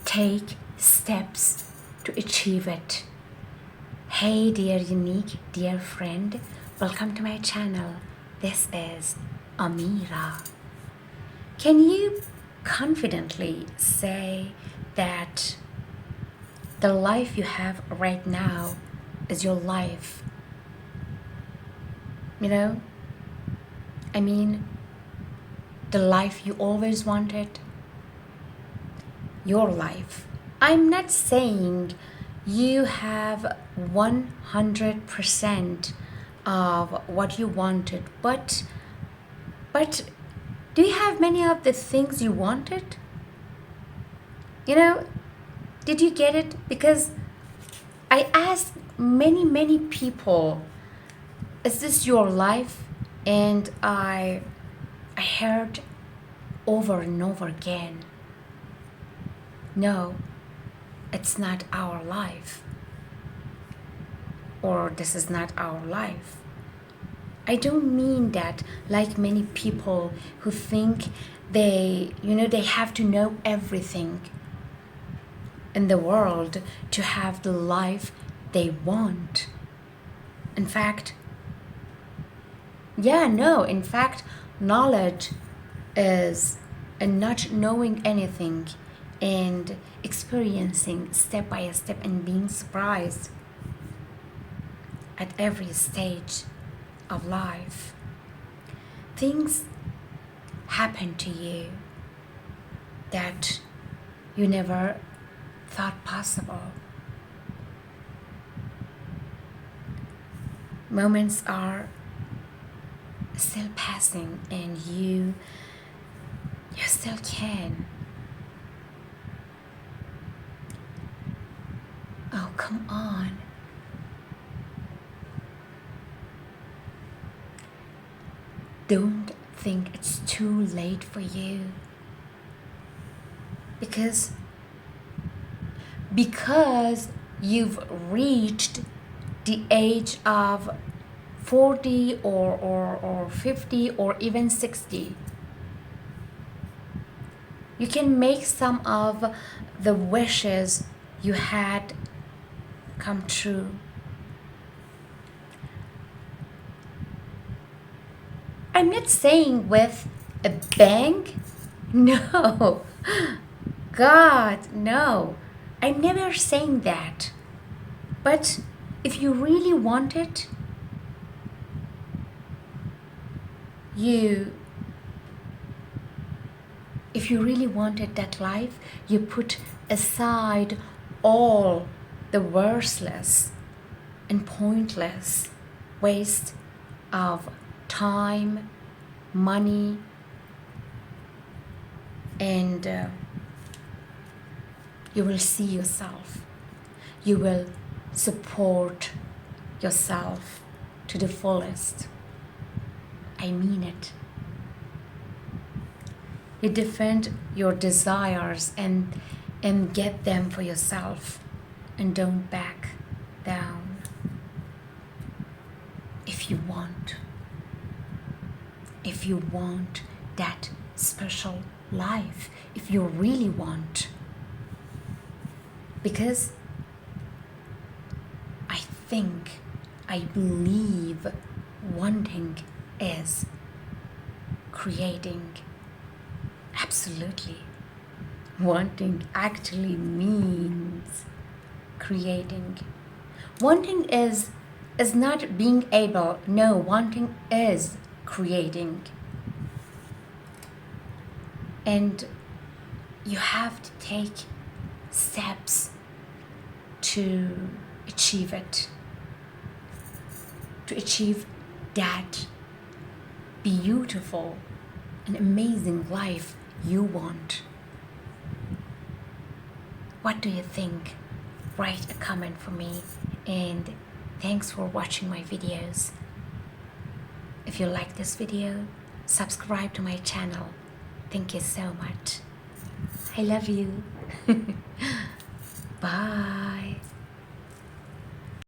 take steps to achieve it. Hey dear unique, dear friend, welcome to my channel. This is Amira. Can you confidently say that the life you have right now is your life? You know, I mean, the life you always wanted, your life. I'm not saying you have 100% of what you wanted, but do you have many of the things you wanted? You know, did you get it? Because I asked many people, is this your life? And I heard over and over again, no, it's not our life, or this is not our life. I don't mean that like many people who think they have to know everything in the world to have the life they want. In fact, knowledge is not knowing anything and experiencing step by step and being surprised at every stage of life. Things happen to you that you never thought possible. Moments are still passing and you still can. Oh, come on. Don't think it's too late for you. Because you've reached the age of 40 or 50 or even 60. You can make some of the wishes you had come true. I'm not saying with a bang. No. God, no. I'm never saying that. But if you really want it, if you really wanted that life, you put aside all the worthless and pointless waste of time, money, and you will see yourself. You will support yourself to the fullest. I mean it. You defend your desires and get them for yourself, and don't back down. If you want that special life, if you really want. Because I believe wanting is creating. Absolutely. Wanting actually means creating. Wanting is not being able. No, wanting is creating. And you have to take steps to achieve it. To achieve that beautiful and amazing life you want. What do you think? Write a comment for me, and thanks for watching my videos. If you like this video, subscribe to my channel. Thank you so much. I love you. Bye.